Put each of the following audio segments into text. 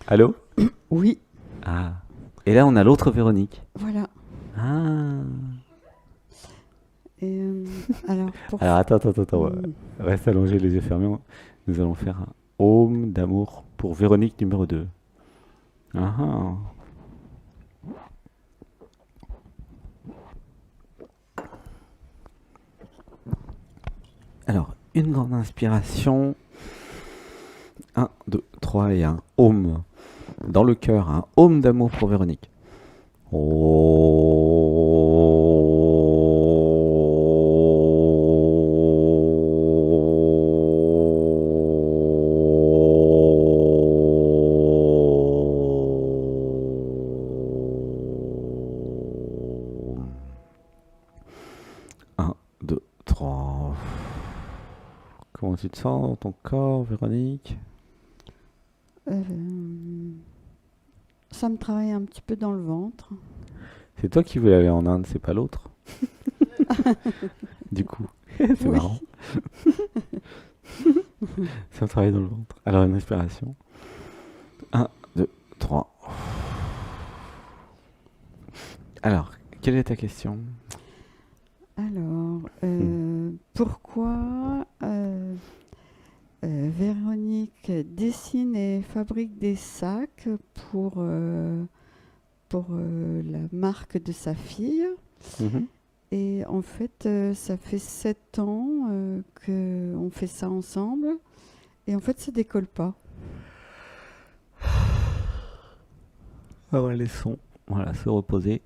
Allô? Oui, Ah. Et là, on a l'autre Véronique. voilà. Ah. Et alors, Alors, attends. Hmm, Reste allongé, les yeux fermés. Nous allons faire un home d'amour pour Véronique numéro 2. Ah ah. Alors, une grande inspiration. Un, 2, 3 et un home. Dans le cœur, un home d'amour pour Véronique. Un, 2, 3. Comment tu te sens dans ton corps, Véronique? euh, ça me travaille un petit peu dans le ventre. C'est toi qui voulais aller en Inde, c'est pas l'autre. Du coup, c'est Oui. marrant. Ça me travaille dans le ventre. Alors, une respiration. Un, 2, 3. Alors, quelle est ta question? Alors, Hmm. pourquoi Véronique dessine et fabrique des sacs pour la marque de sa fille? Mhm. Et en fait, ça fait 7 ans qu'on fait ça ensemble. Et en fait, ça décolle pas. Ah ouais, les sons. Voilà, se reposer.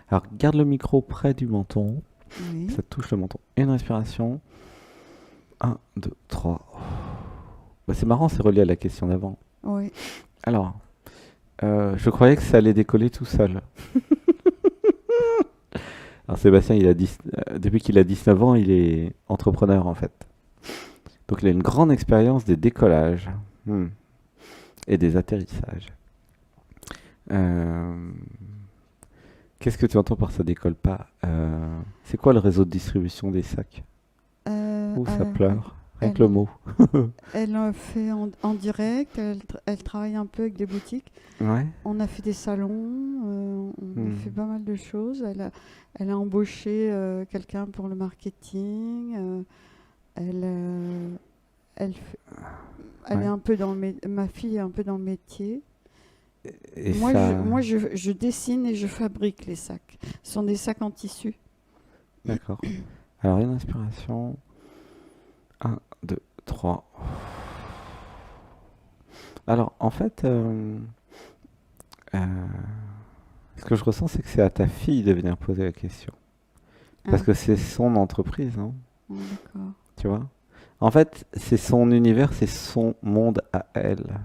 Alors, garde le micro près du menton. Oui, Ça touche le menton. Une respiration. Un, 2, 3. Bah, c'est marrant, c'est relié à la question d'avant. oui. Alors, je croyais que ça allait décoller tout seul. Alors, Sébastien, depuis qu'il a 19 ans, il est entrepreneur en fait. Donc, il a une grande expérience des décollages et des atterrissages. Euh, Qu'est-ce que tu entends par ça décolle pas? C'est quoi le réseau de distribution des sacs? Ouh, ça Alors, pleure. Rien que le elle, mot. elle en fait en direct, elle travaille un peu avec des boutiques. Ouais. On a fait des salons, on a fait Hmm. pas mal de choses. Elle a embauché quelqu'un pour le marketing. Elle, elle, fait- elle est Ouais. un peu ma fille est un peu dans le métier. Et Moi, je, ça. moi je dessine et je fabrique les sacs. Ce sont des sacs en tissu. D'accord. Alors, une inspiration. Un, 2, 3. Alors, en fait, euh, ce que je ressens, c'est que c'est à ta fille de venir poser la question. Parce Ah, que c'est son entreprise, hein, bon, d'accord. tu vois. En fait, c'est son univers, c'est son monde à elle.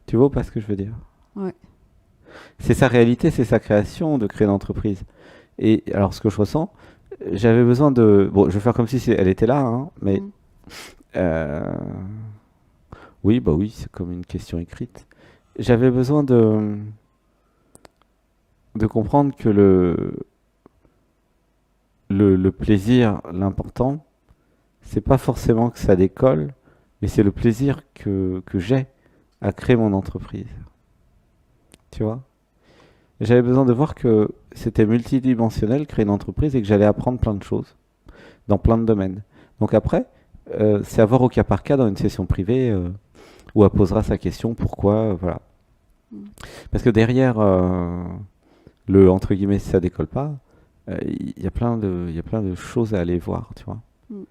Tu vois pas ce que je veux dire? Ouais. C'est sa réalité, c'est sa création de créer une entreprise. Et alors, ce que je ressens, j'avais besoin de. Bon, je vais faire comme si elle était là, hein, mais. Mm. euh, Oui, bah oui, c'est comme une question écrite. J'avais besoin de comprendre que le plaisir, l'important, c'est pas forcément que ça décolle, mais c'est le plaisir que j'ai à créer mon entreprise. Tu vois? J'avais besoin de voir que c'était multidimensionnel, créer une entreprise, et que j'allais apprendre plein de choses dans plein de domaines. Donc après, c'est à voir au cas par cas dans une session privée où elle posera sa question, pourquoi, voilà. Mm. Parce que derrière le entre guillemets si ça décolle pas, il y a plein de choses à aller voir, tu vois. Mm.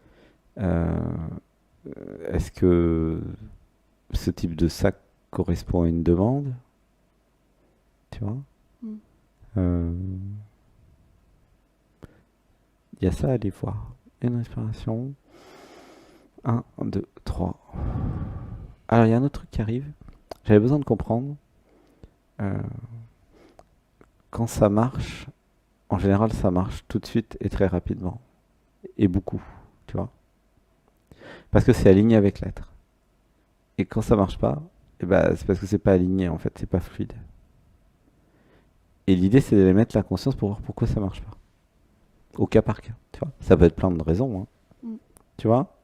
Euh, Est-ce que ce type de sac correspond à une demande, tu vois? Mm. Euh, Il y a ça à aller voir. Une respiration. Un, 2, 3. Alors, il y a un autre truc qui arrive. J'avais besoin de comprendre. euh, Quand ça marche, en général, ça marche tout de suite et très rapidement. Et beaucoup, tu vois. Parce que c'est aligné avec l'être. Et quand ça marche pas, eh ben, c'est parce que c'est pas aligné, en fait. C'est pas fluide. Et l'idée, c'est d'aller mettre la conscience pour voir pourquoi ça marche pas. Au cas par cas, tu vois. Ça peut être plein de raisons, hein. Mm. Tu vois.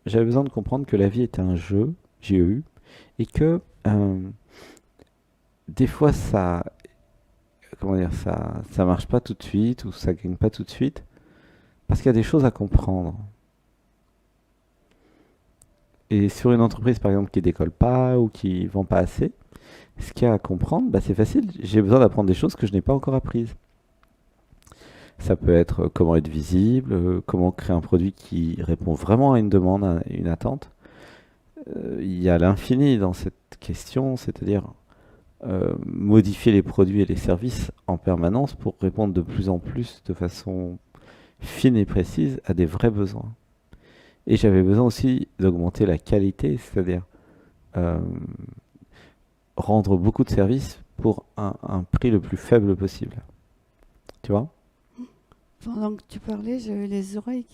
J'avais besoin de comprendre que la vie était un jeu, JEU, Et que des fois, comment dire, ça marche pas tout de suite ou ça gagne pas tout de suite parce qu'il y a des choses à comprendre. Et sur une entreprise, par exemple, qui décolle pas ou qui vend pas assez, ce qu'il y a à comprendre, bah, c'est facile. J'ai besoin d'apprendre des choses que je n'ai pas encore apprises. Ça peut être comment être visible, comment créer un produit qui répond vraiment à une demande, à une attente. Il y a l'infini dans cette question, c'est-à-dire modifier les produits et les services en permanence pour répondre de plus en plus de façon fine et précise à des vrais besoins. Et j'avais besoin aussi d'augmenter la qualité, c'est-à-dire euh, rendre beaucoup de services pour un prix le plus faible possible. Tu vois? Pendant que tu parlais, j'avais les oreilles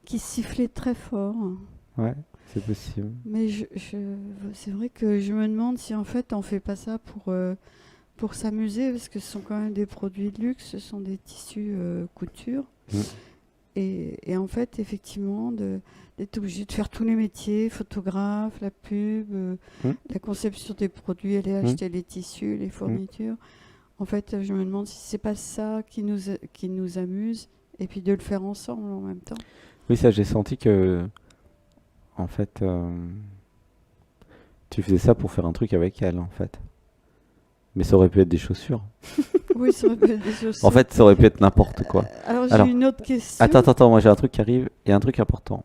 qui sifflaient très fort. Ouais, c'est possible. Mais c'est vrai que je me demande si en fait on fait pas ça pour s'amuser, parce que ce sont quand même des produits de luxe, ce sont des tissus couture. Mm. Et en fait, effectivement, d'être obligé de faire tous les métiers, photographe, la pub, Mm. la conception des produits, aller Mm. acheter les tissus, les fournitures. En fait, je me demande si c'est pas ça qui nous amuse, et puis de le faire ensemble en même temps. Oui, ça, j'ai senti que, en fait, tu faisais ça pour faire un truc avec elle, en fait. Mais ça aurait pu être des chaussures. Oui, ça aurait pu être des choses. En fait, ça aurait pu être n'importe quoi. Alors, j'ai Alors, une autre question. attends, moi j'ai un truc qui arrive et un truc important.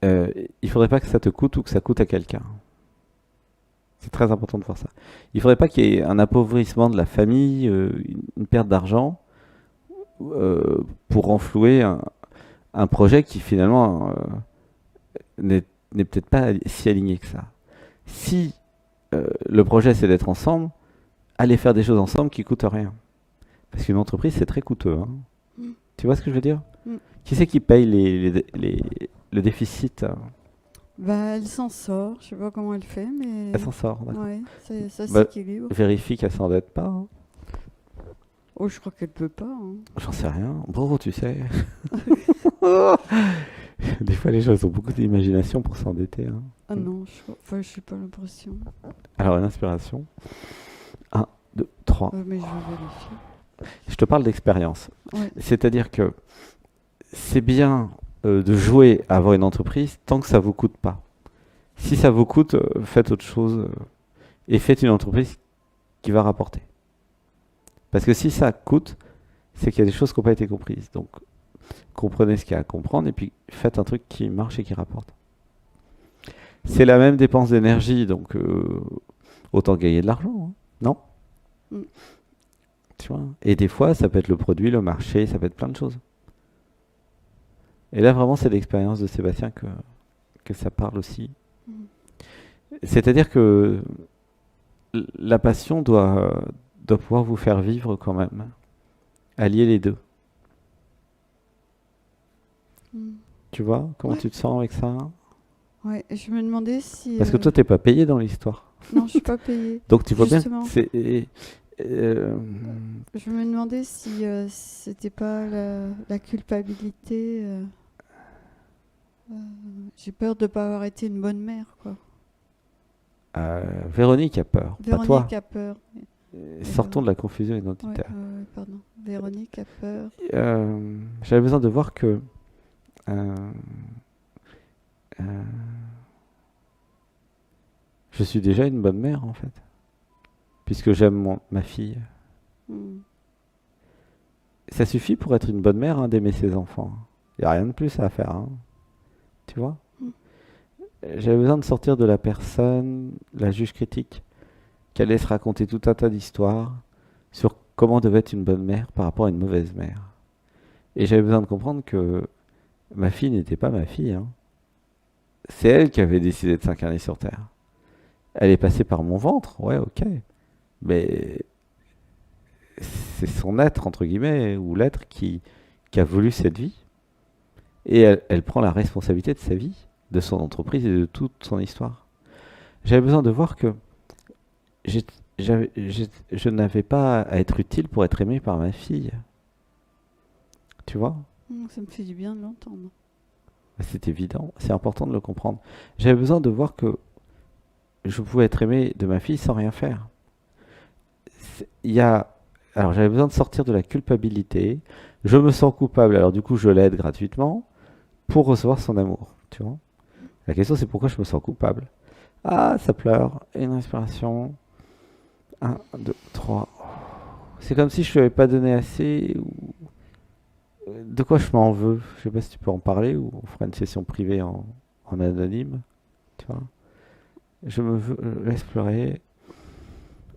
Il faudrait pas que ça te coûte ou que ça coûte à quelqu'un. C'est très important de voir ça. Il faudrait pas qu'il y ait un appauvrissement de la famille, une perte d'argent pour renflouer un projet qui finalement n'est peut-être pas si aligné que ça. Si le projet c'est d'être ensemble, allez faire des choses ensemble qui coûtent rien. Parce qu'une entreprise c'est très coûteux, hein. Mm. Tu vois ce que je veux dire? Mm. Qui c'est qui paye le déficit? Bah, elle s'en sort. Je sais pas comment elle fait, mais Elle s'en sort, d'accord. ouais, ça Bah, s'équilibre. vérifie qu'elle s'endette pas, hein. Oh, je crois qu'elle peut pas, hein. J'en sais rien. Bro, tu sais. Des fois, les gens ils ont beaucoup d'imagination pour s'endetter, hein. Ah non, enfin, je suis pas l'impression. Alors, une inspiration. 1, 2, 3. Mais je vais vérifier. Je te parle d'expérience. Ouais. C'est-à-dire que c'est bien de jouer à avoir une entreprise tant que ça vous coûte pas. Si ça vous coûte, faites autre chose et faites une entreprise qui va rapporter. Parce que si ça coûte, c'est qu'il y a des choses qui n'ont pas été comprises. Donc, comprenez ce qu'il y a à comprendre et puis faites un truc qui marche et qui rapporte. C'est la même dépense d'énergie, donc autant gagner de l'argent, hein, non? Mm. Tu vois? Et des fois, ça peut être le produit, le marché, ça peut être plein de choses. Et là, vraiment, c'est l'expérience de Sébastien que ça parle aussi. Mm. C'est-à-dire que la passion doit pouvoir vous faire vivre quand même. Allier les deux. Mm. Tu vois comment Ouais. tu te sens avec ça? Ouais, et je me demandais si. Parce que toi, t'es pas payé dans l'histoire. Non, je suis pas payée. Donc tu vois bien, Justement. Je me demandais si c'était pas la culpabilité. J'ai peur de pas avoir été une bonne mère, quoi. Véronique a peur, pas toi. Véronique a peur. Sortons de la confusion Ouais, identitaire. pardon. Véronique a peur. J'avais besoin de voir que euh, je suis déjà une bonne mère en fait, puisque j'aime ma fille. Mm. Ça suffit pour être une bonne mère, hein, d'aimer ses enfants. Il n'y a rien de plus à faire, hein. Tu vois? Mm. J'avais besoin de sortir de la personne, la juge critique, qui allait se raconter tout un tas d'histoires sur comment devait être une bonne mère par rapport à une mauvaise mère. Et j'avais besoin de comprendre que ma fille n'était pas ma fille, hein. C'est elle qui avait décidé de s'incarner sur Terre. Elle est passée par mon ventre, ouais, ok. Mais c'est son être, entre guillemets, ou l'être qui a voulu cette vie. Et elle prend la responsabilité de sa vie, de son entreprise et de toute son histoire. J'avais besoin de voir que je n'avais pas à être utile pour être aimé par ma fille. Tu vois? Ça me fait du bien de l'entendre. C'est évident, c'est important de le comprendre. J'avais besoin de voir que je pouvais être aimé de ma fille sans rien faire. Il y a... Alors j'avais besoin de sortir de la culpabilité. Je me sens coupable, alors du coup je l'aide gratuitement pour recevoir son amour. Tu vois? La question c'est pourquoi je me sens coupable. Ah, ça pleure. Une respiration. Un, 2, 3. C'est comme si je lui avais pas donné assez. De quoi je m'en veux? Je sais pas si tu peux en parler ou on fera une session privée en anonyme. Tu vois? Je me veux, laisse pleurer.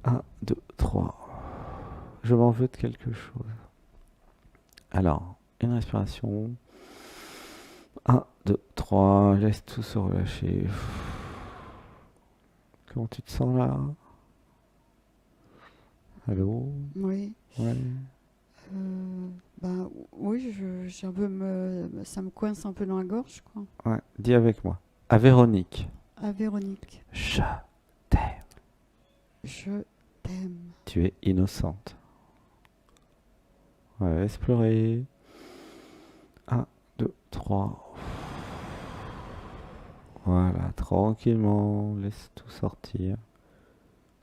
Un, 2, 3. Je m'en veux de quelque chose. Alors, une respiration. Un, 2, 3. Laisse tout se relâcher. Comment tu te sens là? Allô? Oui. Ouais. Bah, oui, j'ai un peu ça me coince un peu dans la gorge, quoi. Ouais. Dis avec moi. À Véronique. À Véronique, Je t'aime. je t'aime. Tu es innocente. Ouais, laisse pleurer. Un, 2, 3. Voilà, tranquillement, laisse tout sortir.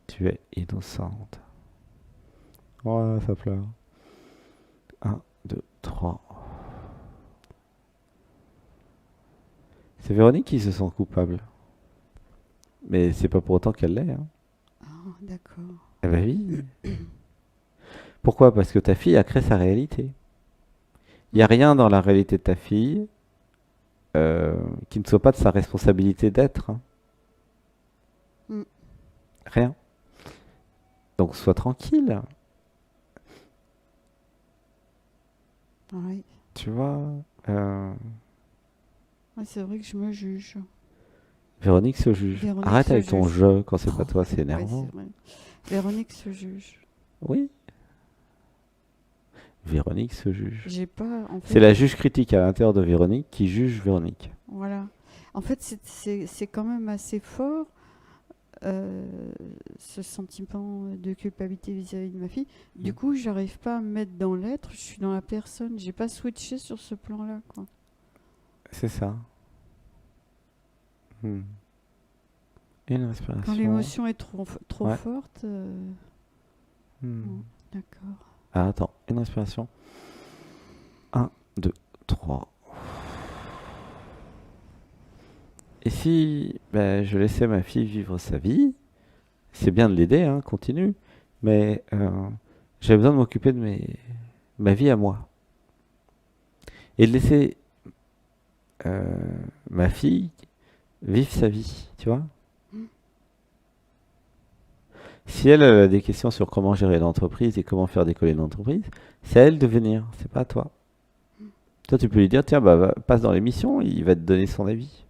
Tu es innocente. Voilà, ça pleure. Un, 2, 3. C'est Véronique qui se sent coupable. Mais c'est pas pour autant qu'elle l'est, hein. Ah, d'accord. Eh ben oui. Pourquoi? Parce que ta fille a créé sa réalité. Il n'y a rien dans la réalité de ta fille qui ne soit pas de sa responsabilité d'être, hein. Mm. Rien. Donc sois tranquille. Oui. Tu vois, euh, Ouais, c'est vrai que je me juge. Véronique se juge. Véronique Arrête se avec ton juge. jeu quand c'est pas toi, c'est Ouais, énervant. c'est vrai. Véronique se juge. Oui, Véronique se juge. J'ai pas, en C'est fait, la juge critique à l'intérieur de Véronique qui juge Véronique. voilà. En fait, c'est quand même assez fort, euh, ce sentiment de culpabilité vis-à-vis de ma fille. Du Mm. coup, j'arrive pas à me mettre dans l'être, je suis dans la personne. J'ai pas switché sur ce plan-là, quoi. C'est ça. Hmm. Une Quand respiration. l'émotion est trop Ouais. forte, Hmm. bon, d'accord. Ah, attends, une respiration. Un, 2, 3. Et si ben, je laissais ma fille vivre sa vie, c'est bien de l'aider, hein, continue, mais j'ai besoin de m'occuper de ma vie à moi. Et de laisser euh, ma fille vivre sa vie, tu vois. Mm. Si elle a des questions sur comment gérer l'entreprise et comment faire décoller l'entreprise, c'est à elle de venir, c'est pas à toi. Toi, tu peux lui dire, tiens, bah, passe dans l'émission, il va te donner son avis.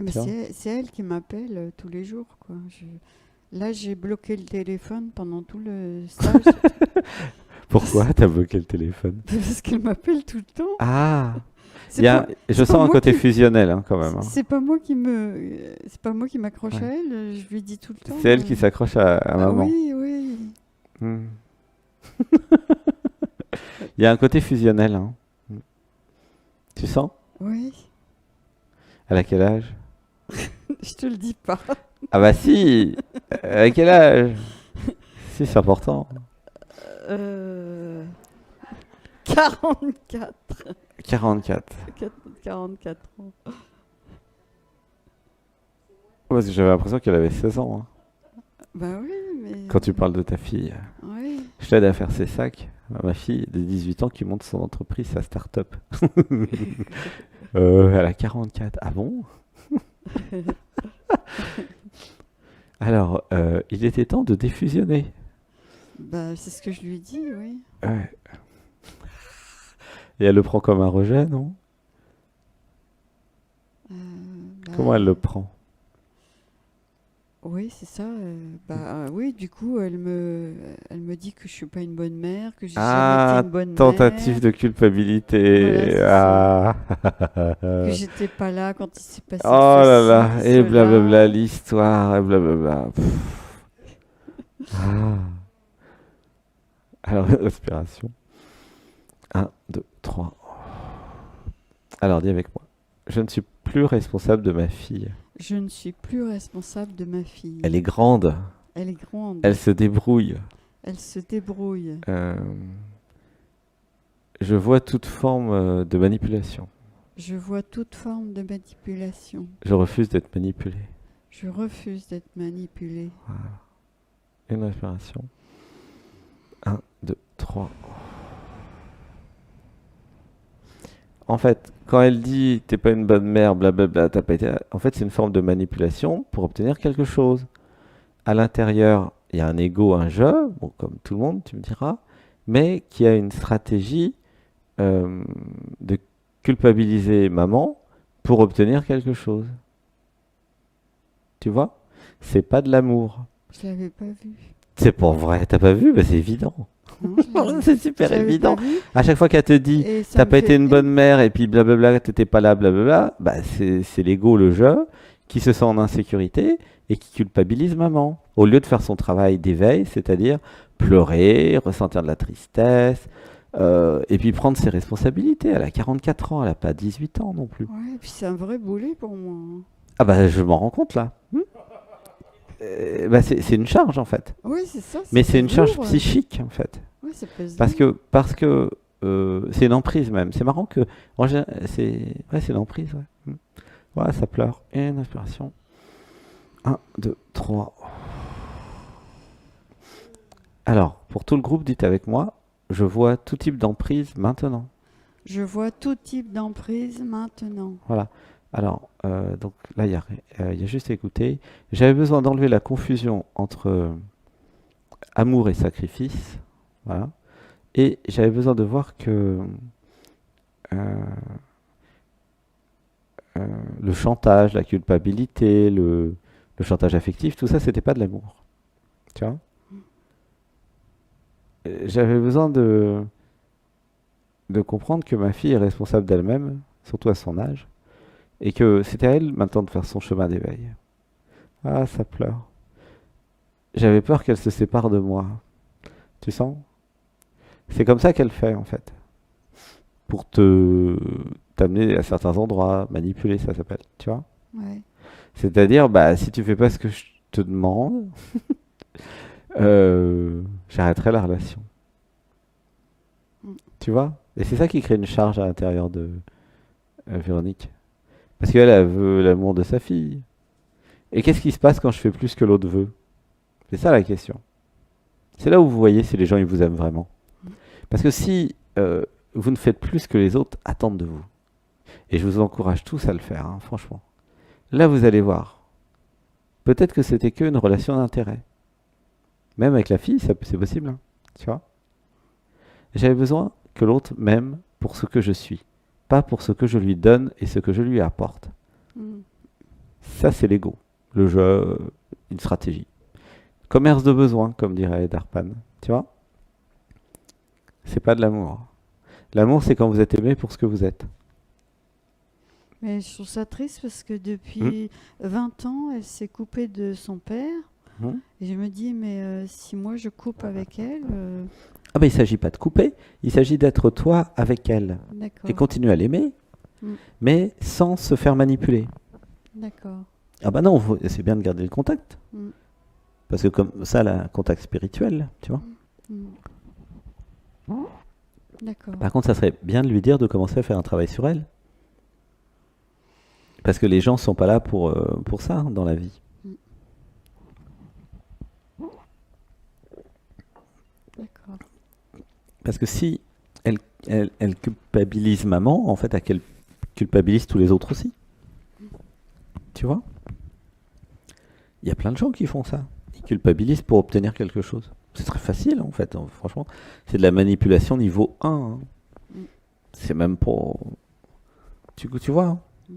Mais Tu vois. c'est elle qui m'appelle tous les jours, quoi. Là, j'ai bloqué le téléphone pendant tout le stage Pourquoi t'as bloqué le téléphone? parce qu'elle m'appelle tout le temps. Ah, C'est je c'est pas sens un moi côté qui, fusionnel hein, quand même, hein. c'est pas moi qui c'est pas moi qui m'accroche Ouais. à elle. Je lui dis tout le temps. C'est elle qui s'accroche à Ah maman. oui, oui. Hmm. Il y a un côté fusionnel, hein. Hmm. Tu sens? Oui, Elle a quel âge? je te le dis pas. Ah bah si! À quel âge? Si, c'est important. Euh, 44. 44. 44 ans. Parce que j'avais l'impression qu'elle avait 16 ans, hein. Bah oui, mais. Quand tu parles de ta fille. Oui. Je l'aide à faire ses sacs. Ma fille de 18 ans qui monte son entreprise, sa start-up. Elle a 44. Ah bon? Alors, il était temps de défusionner. Bah, c'est ce que je lui dis, oui. Ouais. Et elle le prend comme un rejet, non? Euh, Comment elle le prend? Oui, c'est ça. Oui, du coup, elle me dit que je suis pas une bonne mère, que j'ai jamais été Ah, une bonne tentative mère, de culpabilité. voilà, c'est Ah. que j'étais pas là quand il s'est passé Oh là ceci, là, et blablabla, cela. l'histoire, et blablabla. Ah. Alors, respiration. Un, 2, 3. Alors, dis avec moi. Je ne suis plus responsable de ma fille. Je ne suis plus responsable de ma fille. Elle est grande, Elle est grande. elle se débrouille. Elle se débrouille. Euh, je vois toute forme de manipulation. Je vois toute forme de manipulation. Je refuse d'être manipulé. Je refuse d'être manipulée. Une respiration. 1, 2, 3. En fait, quand elle dit t'es pas une bonne mère, blablabla, t'as pas été. En fait, c'est une forme de manipulation pour obtenir quelque chose. À l'intérieur, il y a un ego, un je, bon, comme tout le monde, tu me diras, mais qui a une stratégie euh, de culpabiliser maman pour obtenir quelque chose. Tu vois? C'est pas de l'amour. Je l'avais pas vu. C'est pas vrai, t'as pas vu? Bah, c'est évident. Non, je l'avais- C'est super je l'avais évident. pas vu. À chaque fois qu'elle te dit Et ça t'as me pas été fait- une bonne mère et puis blablabla, t'étais pas là, blablabla, bah c'est l'ego, le je, qui se sent en insécurité et qui culpabilise maman. Au lieu de faire son travail d'éveil, c'est-à-dire pleurer, ressentir de la tristesse, et puis prendre ses responsabilités. Elle a 44 ans, elle a pas 18 ans non plus. Ouais, et puis c'est un vrai boulet pour moi. Ah bah je m'en rends compte là. Bah, c'est une charge en fait. Oui, c'est ça. Mais ça c'est pèse une charge lourd. psychique en fait. Ouais, ça pèse Parce lourd. que c'est une emprise même. C'est marrant que c'est une emprise. Ouais. Voilà, ça pleure. Et une inspiration. 1, 2, 3. Alors, pour tout le groupe, dites avec moi, je vois tout type d'emprise maintenant. Je vois tout type d'emprise maintenant. Voilà. Alors, donc là, il y a juste à écouter. J'avais besoin d'enlever la confusion entre amour et sacrifice. Voilà. Et j'avais besoin de voir que euh, le chantage, la culpabilité, le chantage affectif, tout ça, c'était pas de l'amour. Tu vois? J'avais besoin de comprendre que ma fille est responsable d'elle-même, surtout à son âge, et que c'était à elle maintenant de faire son chemin d'éveil. Ah, ça pleure. J'avais peur qu'elle se sépare de moi. Tu sens? C'est comme ça qu'elle fait, en fait. Pour t'amener à certains endroits, manipuler, ça s'appelle. Tu vois? Ouais. C'est-à-dire, bah, si tu fais pas ce que je te demande, j'arrêterai la relation. Mm. Tu vois? Et c'est ça qui crée une charge à l'intérieur de Véronique. Parce qu'elle, elle veut l'amour de sa fille. Et qu'est-ce qui se passe quand je fais plus que l'autre veut? C'est ça la question. C'est là où vous voyez si les gens ils vous aiment vraiment. Parce que si vous ne faites plus que les autres attendent de vous, et je vous encourage tous à le faire, hein, franchement, là vous allez voir. Peut-être que c'était qu'une relation d'intérêt. Même avec la fille, c'est possible. Hein, tu vois? J'avais besoin que l'autre m'aime pour ce que je suis, pas pour ce que je lui donne et ce que je lui apporte. Mm. Ça, c'est l'ego, le jeu, une stratégie. Commerce de besoin, comme dirait Darpan. Tu vois? C'est pas de l'amour. L'amour, c'est quand vous êtes aimé pour ce que vous êtes. Mais je trouve ça triste parce que Hmm. depuis 20 ans, elle s'est coupée de son père. Hmm. Et je me dis, mais si moi je coupe avec elle, Ah ben, il s'agit pas de couper, il s'agit d'être toi avec elle d'accord, et continuer à l'aimer, Mm. mais sans se faire manipuler. d'accord. Ah bah non, c'est bien de garder le contact, Mm. parce que comme ça, un contact spirituel, tu vois. Mm. D'accord. Par contre, ça serait bien de lui dire de commencer à faire un travail sur elle. Parce que les gens sont pas là pour ça hein, dans la vie. D'accord. Parce que si elle culpabilise maman, en fait, elle culpabilise tous les autres aussi. Tu vois? Il y a plein de gens qui font ça. Ils culpabilisent pour obtenir quelque chose. C'est très facile, en fait. Hein, franchement, c'est de la manipulation niveau 1. Hein. Mm. C'est même pour... Tu vois? Hein. Mm.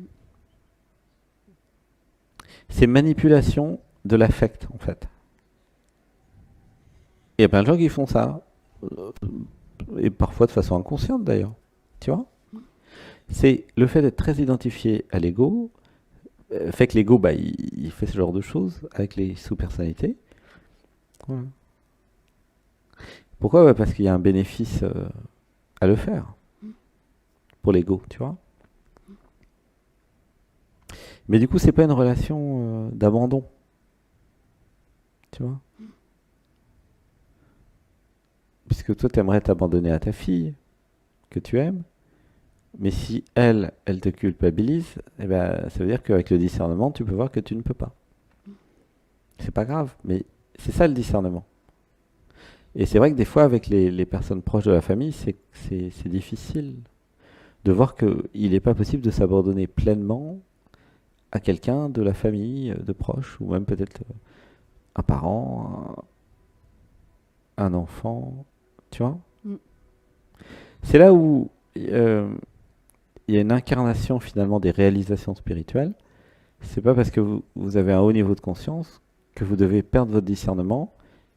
C'est manipulation de l'affect, en fait. Il y a plein de gens qui font ça. Et parfois de façon inconsciente, d'ailleurs. Tu vois? C'est le fait d'être très identifié à l'ego, fait que l'ego, bah, il fait ce genre de choses avec les sous-personnalités. Voilà. Pourquoi? Bah, parce qu'il y a un bénéfice à le faire pour l'ego, tu vois. Mais du coup, c'est pas une relation d'abandon, tu vois? Puisque toi, t'aimerais t'abandonner à ta fille, que tu aimes, mais si elle te culpabilise, eh ben, ça veut dire qu'avec le discernement, tu peux voir que tu ne peux pas. C'est pas grave, mais c'est ça le discernement. Et c'est vrai que des fois, avec les personnes proches de la famille, c'est difficile de voir qu'il n'est pas possible de s'abandonner pleinement à quelqu'un de la famille, de proche, ou même peut-être un parent, un enfant, tu vois. Mm. C'est là où il y a une incarnation finalement des réalisations spirituelles. C'est pas parce que vous avez un haut niveau de conscience que vous devez perdre votre discernement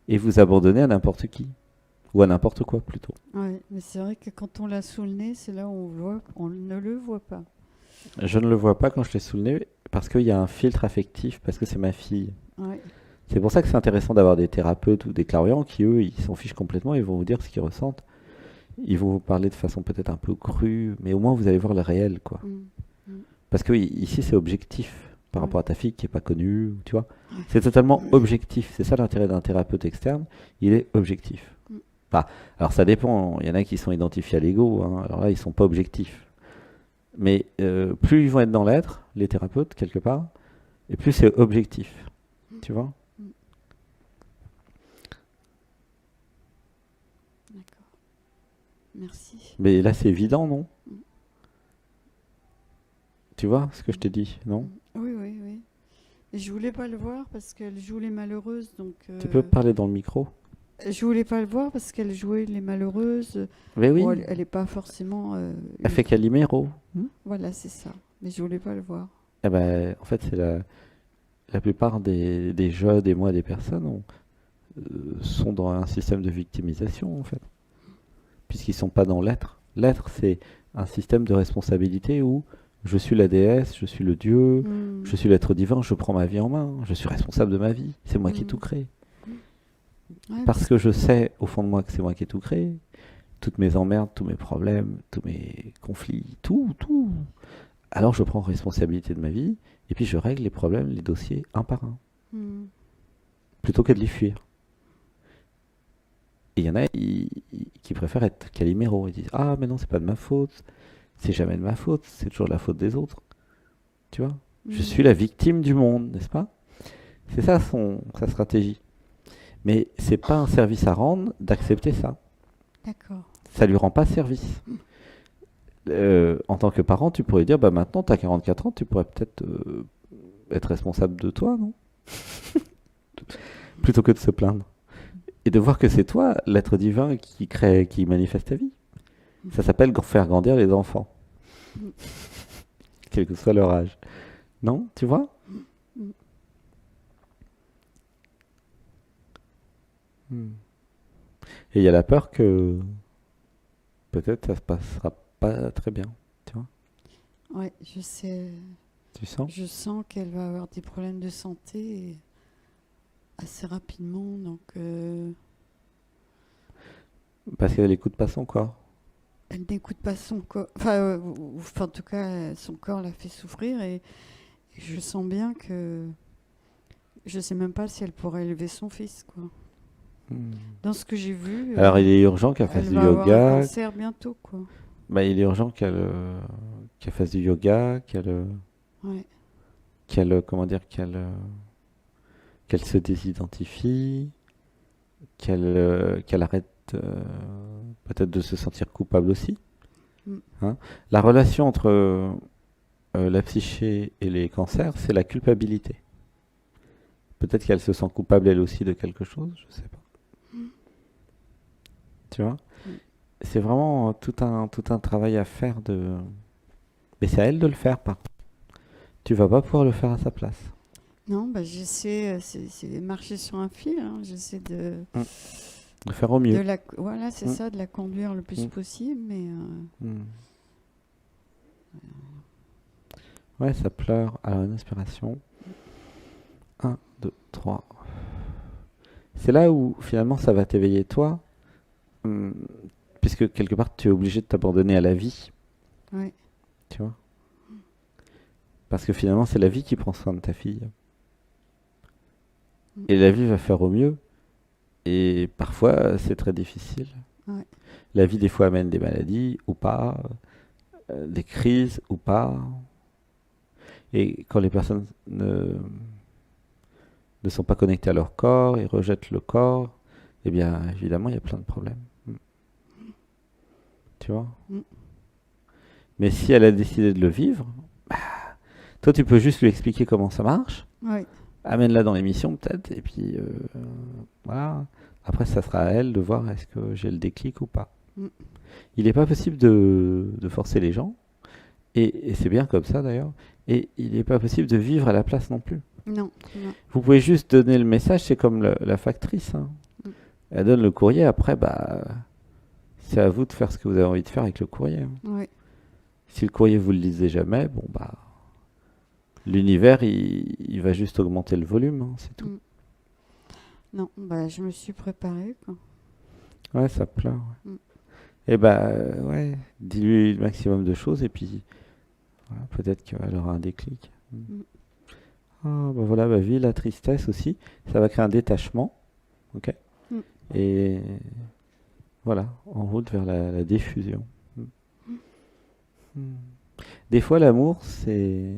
et vous abandonner à n'importe qui, ou à n'importe quoi plutôt. Ouais, mais c'est vrai que quand on l'a sous le nez, c'est là où on ne le voit pas. Je ne le vois pas quand je l'ai sous le nez parce qu'il y a un filtre affectif, parce que c'est ma fille. Ouais. C'est pour ça que c'est intéressant d'avoir des thérapeutes ou des clairvoyants qui, eux, ils s'en fichent complètement, ils vont vous dire ce qu'ils ressentent. Ils vont vous parler de façon peut-être un peu crue, mais au moins vous allez voir le réel, quoi. Mm. Mm. Parce que ici, c'est objectif par Ouais. rapport à ta fille qui est pas connue, tu vois. Ouais. C'est totalement objectif. C'est ça l'intérêt d'un thérapeute externe. Il est objectif. Mm. Enfin, alors ça dépend. Il y en a qui sont identifiés à l'ego. Hein. Alors là, ils sont pas objectifs. Mais plus ils vont être dans l'être, les thérapeutes, quelque part, et plus c'est objectif. Tu vois? Mm. D'accord. Merci. Mais là, c'est évident, non? Mm. Tu vois ce que je t'ai dit, non? Oui, oui, oui. Et je voulais pas le voir parce qu'elle joue les malheureuses, donc Tu peux parler dans le micro? je voulais pas le voir parce qu'elle jouait les malheureuses. Mais oui, Bon, elle est pas forcément. elle fait Calimero. Voilà, c'est ça. Mais je voulais pas le voir. Eh ben, en fait, c'est la plupart des jeunes et moi des personnes sont dans un système de victimisation, en fait. Puisqu'ils sont pas dans l'être. L'être, c'est un système de responsabilité où je suis la déesse, je suis le dieu, Mm. je suis l'être divin, je prends ma vie en main, je suis responsable de ma vie, c'est moi qui ai tout créé. Ouais, Parce que je sais au fond de moi que c'est moi qui ai tout créé, toutes mes emmerdes, tous mes problèmes, tous mes conflits, tout. Alors je prends responsabilité de ma vie et puis je règle les problèmes, les dossiers un par un, Mm. plutôt que de les fuir. Et il y en a qui préfèrent être Calimero. Ils disent ah mais non c'est pas de ma faute, c'est jamais de ma faute, c'est toujours de la faute des autres. Tu vois? Je Mm. suis la victime du monde, n'est-ce pas? C'est ça sa stratégie. Mais c'est pas un service à rendre d'accepter ça. D'accord. Ça lui rend pas service. En tant que parent, tu pourrais dire bah maintenant tu as 44 ans, tu pourrais peut-être être responsable de toi, non? Plutôt que de se plaindre. Et de voir que c'est toi, l'être divin, qui crée, qui manifeste ta vie. Ça s'appelle faire grandir les enfants. Quel que soit leur âge. Non? Tu vois? Hmm. Et il y a la peur que peut-être ça se passera pas très bien. Tu vois? Ouais, je sais. Tu sens? Je sens qu'elle va avoir des problèmes de santé assez rapidement, donc Parce qu'elle écoute pas son corps. elle n'écoute pas son corps. Enfin, en tout cas, son corps la fait souffrir et je sens bien que je sais même pas si elle pourrait élever son fils, quoi. Hmm. Dans ce que j'ai vu, Alors il est urgent qu'elle elle fasse du va avoir un yoga. cancer bientôt, quoi. Bah, il est urgent qu'elle fasse du yoga, Ouais. comment dire, qu'elle se désidentifie, qu'elle arrête peut-être de se sentir coupable aussi. Mm. Hein. La relation entre la psyché et les cancers, c'est la culpabilité. Peut-être qu'elle se sent coupable elle aussi de quelque chose, je sais pas. Tu vois? Mm. C'est vraiment tout un travail à faire mais c'est à elle de le faire, par contre. Tu vas pas pouvoir le faire à sa place. Non, bah j'essaie, c'est marcher sur un fil, hein. J'essaie De faire au de mieux. voilà, c'est Mm. ça, de la conduire le plus Mm. possible, mais Hmm. Ouais, ça pleure. Alors, une inspiration. 1, 2, 3. C'est là où finalement ça va t'éveiller toi, puisque quelque part tu es obligé de t'abandonner à la vie, ouais. tu vois. Parce que finalement, c'est la vie qui prend soin de ta fille. Mm. Et la vie va faire au mieux. Et parfois, c'est très difficile. Ouais. La vie, des fois, amène des maladies ou pas, des crises ou pas. Et quand les personnes ne sont pas connectées à leur corps et rejettent le corps, eh bien, évidemment, il y a plein de problèmes. Tu vois? Mm. Mais si elle a décidé de le vivre, bah, toi, tu peux juste lui expliquer comment ça marche. Ouais. Amène-la dans l'émission, peut-être. Et puis, voilà. Après, ça sera à elle de voir est-ce que j'ai le déclic ou pas. Mm. Il n'est pas possible de forcer les gens. Et c'est bien comme ça, d'ailleurs. Et il n'est pas possible de vivre à la place non plus. Non, non. Vous pouvez juste donner le message, c'est comme la factrice, hein. Mm. Elle donne le courrier, après, bah, c'est à vous de faire ce que vous avez envie de faire avec le courrier, hein. Ouais. Si le courrier vous le lisez jamais, bon bah, l'univers il va juste augmenter le volume, hein, c'est tout. Mm. Non, bah, je me suis préparée, quoi. Ouais, ça pleure. Mm. Et bah, ouais, dis-lui le maximum de choses et puis voilà, peut-être qu'elle aura un déclic. Mm. Ah, bah voilà, bah, vis la tristesse aussi, ça va créer un détachement, ok? Mm. Et voilà, en route vers la diffusion. Mm. Mm. Des fois, l'amour, c'est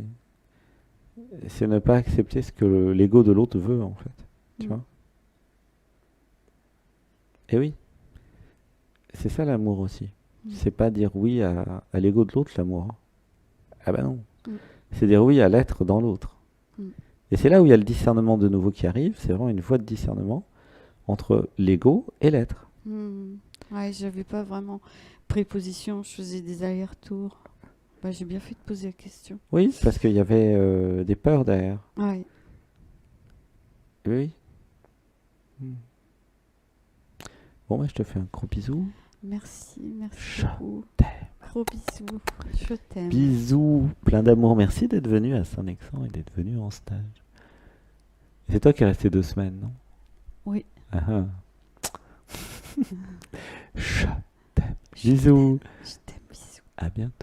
ne pas accepter ce que l'ego de l'autre veut, en fait. Tu Mm. vois? Et oui, c'est ça l'amour aussi. Mm. C'est pas dire oui à l'ego de l'autre, l'amour, hein. Ah bah non. Mm. C'est dire oui à l'être dans l'autre. Mm. Et c'est là où il y a le discernement de nouveau qui arrive. C'est vraiment une voie de discernement entre l'ego et l'être. Mm. Ouais, j'avais pas vraiment pris position, je faisais des allers-retours. Bah, j'ai bien fait de poser la question. Oui, parce qu'il y avait des peurs derrière. Ouais. Oui. Hmm. Bon, moi, je te fais un gros bisou. Merci Je beaucoup. Gros bisous. Je t'aime. Bisous, plein d'amour. Merci d'être venu à Saint-Nexan et d'être venu en stage. C'est toi qui es resté 2 semaines, non? Oui. Ah ah. Je t'aime. Bisous. Je t'aime, bisous. À bientôt.